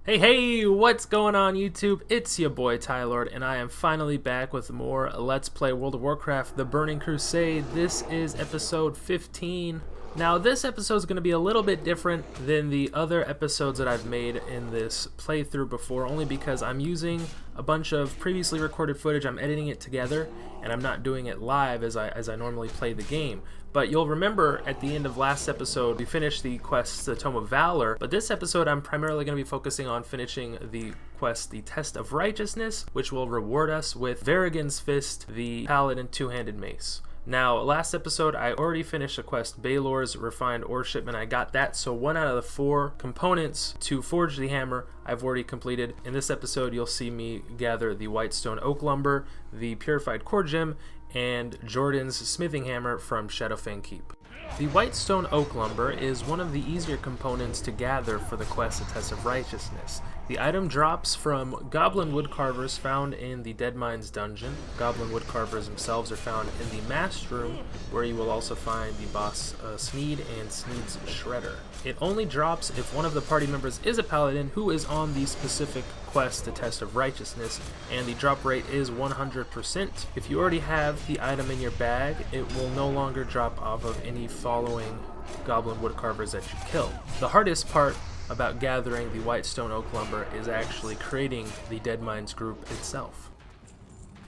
Hey, what's going on YouTube? It's your boy Tylord, and I am finally back with more Let's Play World of Warcraft, The Burning Crusade. This is episode 15. Now, this episode is going to be a little bit different than the other episodes that I've made in this playthrough before, only because I'm using a bunch of previously recorded footage, I'm editing it together, and I'm not doing it live as I normally play the game. But you'll remember at the end of last episode, we finished the quest, the Tome of Valor, but this episode I'm primarily going to be focusing on finishing the quest, the Test of Righteousness, which will reward us with Verigan's Fist, the Paladin two-handed mace. Now, last episode, I already finished the quest, Baylor's Refined Ore Shipment. I got that, so 1 out of the 4 components to forge the hammer I've already completed. In this episode, you'll see me gather the Whitestone Oak Lumber, the Purified Core Gem, and Jordan's Smithing Hammer from Shadowfang Keep. The Whitestone Oak Lumber is one of the easier components to gather for the quest, The Test of Righteousness. The item drops from Goblin Woodcarvers found in the Deadmines dungeon. Goblin Woodcarvers themselves are found in the Mast Room, where you will also find the boss Sneed and Sneed's Shredder. It only drops if one of the party members is a paladin who is on the specific quest, The Test of Righteousness, and the drop rate is 100%. If you already have the item in your bag, it will no longer drop off of any following Goblin Woodcarvers that you kill. The hardest part about gathering the Whitestone Oak Lumber is actually creating the Deadmines group itself.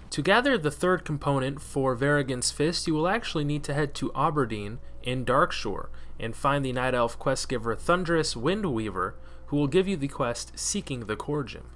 To gather the third component for Verigan's Fist, you will actually need to head to Aberdeen in Darkshore and find the Night Elf quest giver Thunderous Windweaver, who will give you the quest Seeking the Core Gem.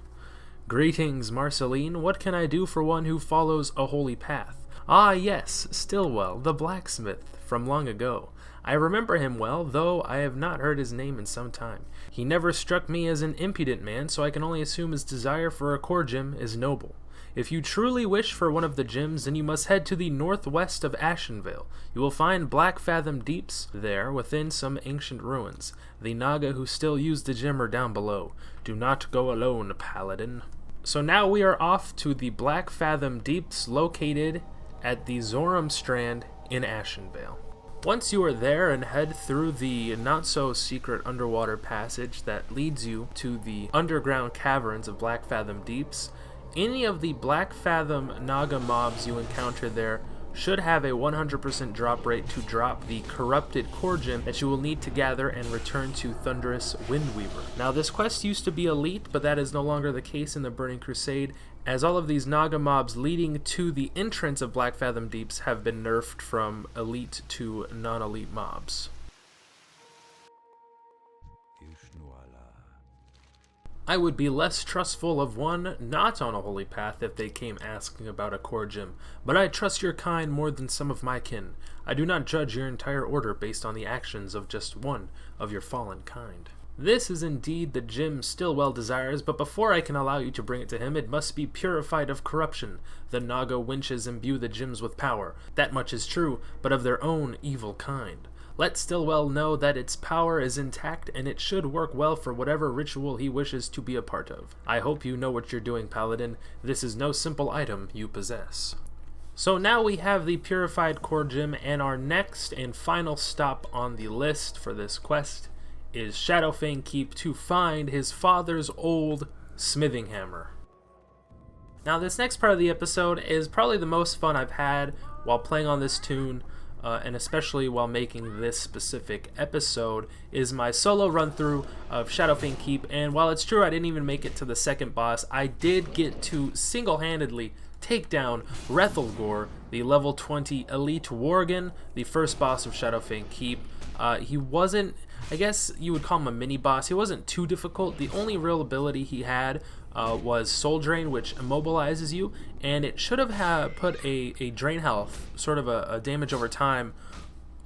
Greetings, Marceline. What can I do for one who follows a holy path? Ah, yes, Stillwell, the blacksmith from long ago. I remember him well, though I have not heard his name in some time. He never struck me as an impudent man, so I can only assume his desire for a core gem is noble. If you truly wish for one of the gems, then you must head to the northwest of Ashenvale. You will find Black Fathom Deeps there within some ancient ruins. The Naga who still use the gem are down below. Do not go alone, Paladin. So now we are off to the Black Fathom Deeps located at the Zoram Strand in Ashenvale. Once you are there and head through the not-so-secret underwater passage that leads you to the underground caverns of Black Fathom Deeps, any of the Black Fathom Naga mobs you encounter there should have a 100% drop rate to drop the corrupted core gem that you will need to gather and return to Thunderous Windweaver. Now, this quest used to be elite, but that is no longer the case in the Burning Crusade, as all of these Naga mobs leading to the entrance of Black Fathom Deeps have been nerfed from elite to non-elite mobs. I would be less trustful of one not on a holy path if they came asking about a core gem, but I trust your kind more than some of my kin. I do not judge your entire order based on the actions of just one of your fallen kind. This is indeed the gem Stillwell desires, but before I can allow you to bring it to him, it must be purified of corruption. The Naga winches imbue the gems with power. That much is true, but of their own evil kind. Let Stillwell know that its power is intact and it should work well for whatever ritual he wishes to be a part of. I hope you know what you're doing, Paladin. This is no simple item you possess. So now we have the Purified Core Gem, and our next and final stop on the list for this quest is Shadowfang Keep to find his father's old smithing hammer. Now, this next part of the episode is probably the most fun I've had while playing on this tune, and especially while making this specific episode, is my solo run-through of Shadowfang Keep. And while it's true I didn't even make it to the second boss, I did get to single-handedly take down Rethelgor, the level 20 elite Worgen, the first boss of Shadowfang Keep. He wasn't, I guess you would call him a mini-boss. He wasn't too difficult. The only real ability he had was Soul Drain, which immobilizes you, and it should have put a drain health, sort of a damage over time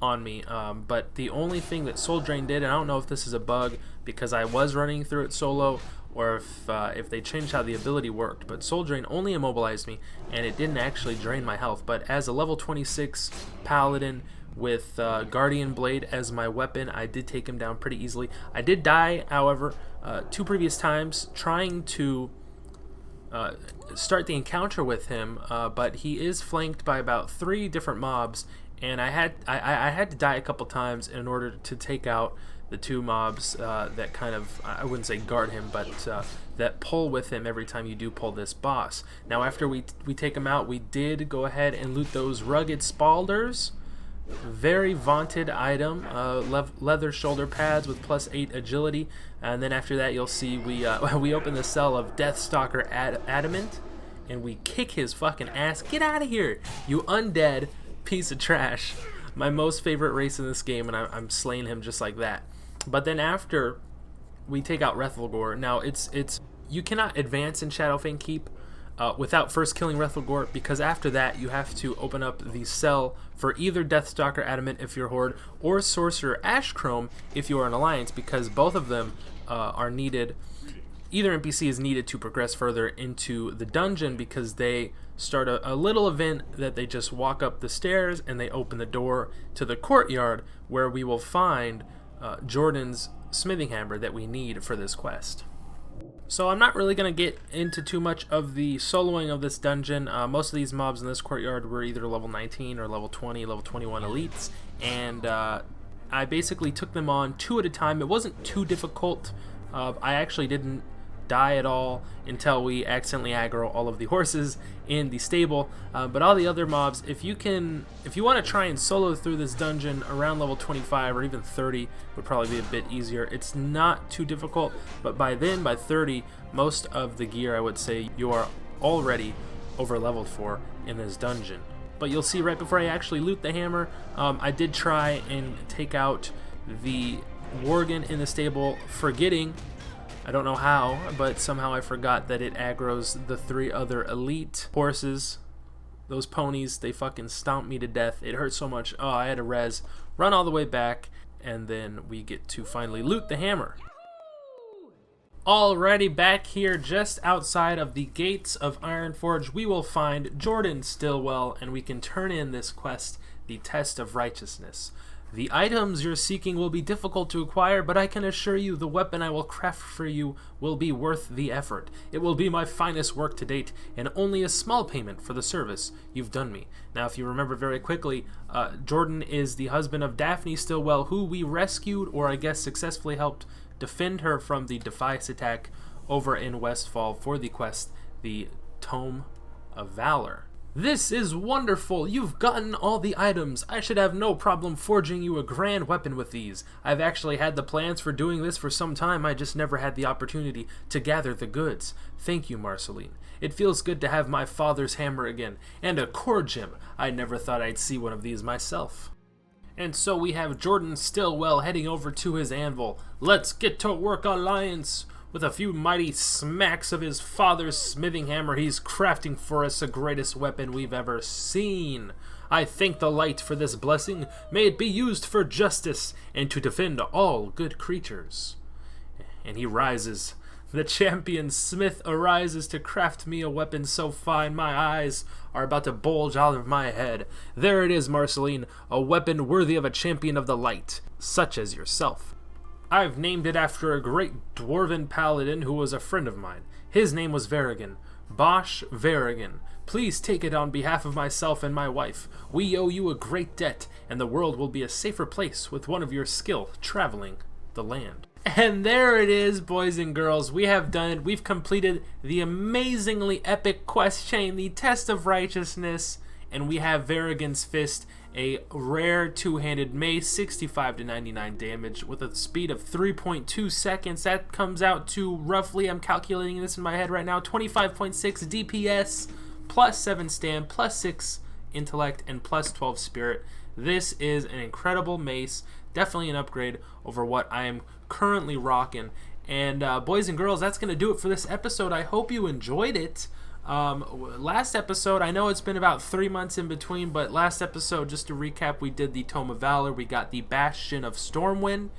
on me, but the only thing that Soul Drain did, and I don't know if this is a bug because I was running through it solo, or if they changed how the ability worked, but Soul Drain only immobilized me, and it didn't actually drain my health. But as a level 26 Paladin with Guardian Blade as my weapon, I did take him down pretty easily. I did die, however, 2 previous times trying to start the encounter with him, but he is flanked by about 3 different mobs, and I had to die a couple times in order to take out the two mobs that kind of, I wouldn't say guard him, but that pull with him every time you do pull this boss. Now after we take him out, we did go ahead and loot those rugged spalders. Very vaunted item, leather shoulder pads with +8 agility, and then after that you'll see we open the cell of Deathstalker Adamant, and we kick his fucking ass. Get out of here, you undead piece of trash. My most favorite race in this game, and I'm slaying him just like that. But then after we take out Rethelgor, now it's you cannot advance in Shadowfang Keep without first killing Rethelgor, because after that you have to open up the cell for either Deathstalker Adamant if you're Horde, or Sorcerer Ashchrome if you are an Alliance, because both of them are needed. Either NPC is needed to progress further into the dungeon, because they start a little event that they just walk up the stairs and they open the door to the courtyard where we will find Jordan's smithing hammer that we need for this quest. So I'm not really going to get into too much of the soloing of this dungeon. Most of these mobs in this courtyard were either level 19 or level 20, level 21 elites, and I basically took them on 2 at a time. It wasn't too difficult. I actually didn't die at all until we accidentally aggro all of the horses in the stable, but all the other mobs, if you want to try and solo through this dungeon around level 25 or even 30, would probably be a bit easier. It's not too difficult, but by 30, most of the gear, I would say, you are already over leveled for in this dungeon. But you'll see right before I actually loot the hammer, I did try and take out the Worgen in the stable, forgetting, I don't know how, but somehow I forgot that it aggroes the 3 other elite horses. Those ponies, they fucking stomped me to death. It hurt so much. Oh, I had to run all the way back, and then we get to finally loot the hammer. Alrighty, back here just outside of the gates of Ironforge, we will find Jordan Stillwell, and we can turn in this quest, the Test of Righteousness. The items you're seeking will be difficult to acquire, but I can assure you the weapon I will craft for you will be worth the effort. It will be my finest work to date, and only a small payment for the service you've done me. Now, if you remember very quickly, Jordan is the husband of Daphne Stillwell, who we rescued, or I guess successfully helped defend her from the Defias attack over in Westfall for the quest, the Tome of Valor. This is wonderful! You've gotten all the items. I should have no problem forging you a grand weapon with these. I've actually had the plans for doing this for some time, I just never had the opportunity to gather the goods. Thank you, Marceline. It feels good to have my father's hammer again, and a core gem. I never thought I'd see one of these myself. And so we have Jordan Stillwell heading over to his anvil. Let's get to work, Alliance! With a few mighty smacks of his father's smithing hammer, he's crafting for us the greatest weapon we've ever seen. I thank the light for this blessing. May it be used for justice and to defend all good creatures. And he rises. The champion smith arises to craft me a weapon so fine my eyes are about to bulge out of my head. There it is, Marceline, a weapon worthy of a champion of the light, such as yourself. I've named it after a great dwarven paladin who was a friend of mine. His name was Verigan. Bosch Verigan. Please take it on behalf of myself and my wife. We owe you a great debt, and the world will be a safer place with one of your skill traveling the land. And there it is, boys and girls. We have done it. We've completed the amazingly epic quest chain, the Test of Righteousness, and we have Verigan's Fist, a rare two-handed mace, 65 to 99 damage with a speed of 3.2 seconds. That comes out to roughly, I'm calculating this in my head right now, 25.6 DPS, plus 7 stam, plus 6 intellect, and plus 12 spirit. This is an incredible mace, definitely an upgrade over what I am currently rocking. And boys and girls, that's going to do it for this episode. I hope you enjoyed it. Last episode, I know it's been about 3 months in between, but last episode, just to recap, we did the Tome of Valor, we got the Bastion of Stormwind,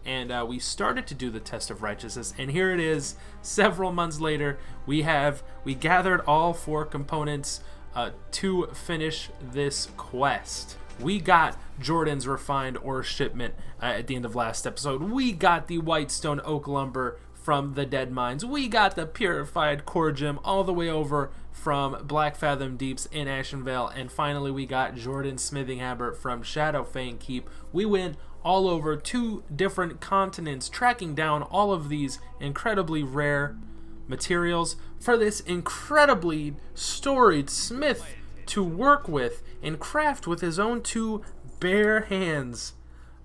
and we started to do the Test of Righteousness, and here it is, several months later. We gathered all 4 components to finish this quest. We got Jordan's refined ore shipment at the end of last episode. We got the Whitestone Oak Lumber from the Dead Mines. We got the purified core gem all the way over from Black Fathom Deeps in Ashenvale, and finally we got Jordan Smithinghammer from Shadowfang Keep. We went all over 2 different continents, tracking down all of these incredibly rare materials for this incredibly storied smith to work with and craft with his own 2 bare hands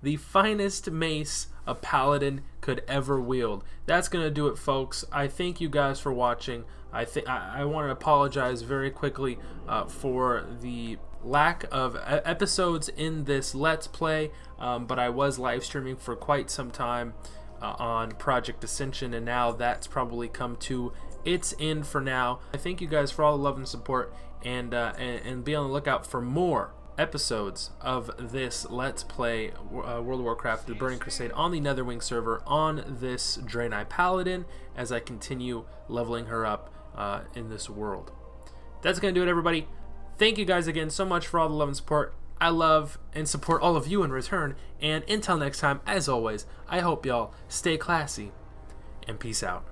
the finest mace a paladin could ever wield. That's gonna do it, folks. I thank you guys for watching. I want to apologize very quickly for the lack of episodes in this Let's Play, but I was live streaming for quite some time on Project Ascension, and now that's probably come to its end for now. I thank you guys for all the love and support, and be on the lookout for more episodes of this Let's Play World of Warcraft The Burning Crusade on the Netherwing server on this Draenei Paladin as I continue leveling her up in this world. That's gonna do it, everybody. Thank you guys again so much for all the love and support. I love and support all of you in return, and until next time, as always, I hope y'all stay classy and peace out.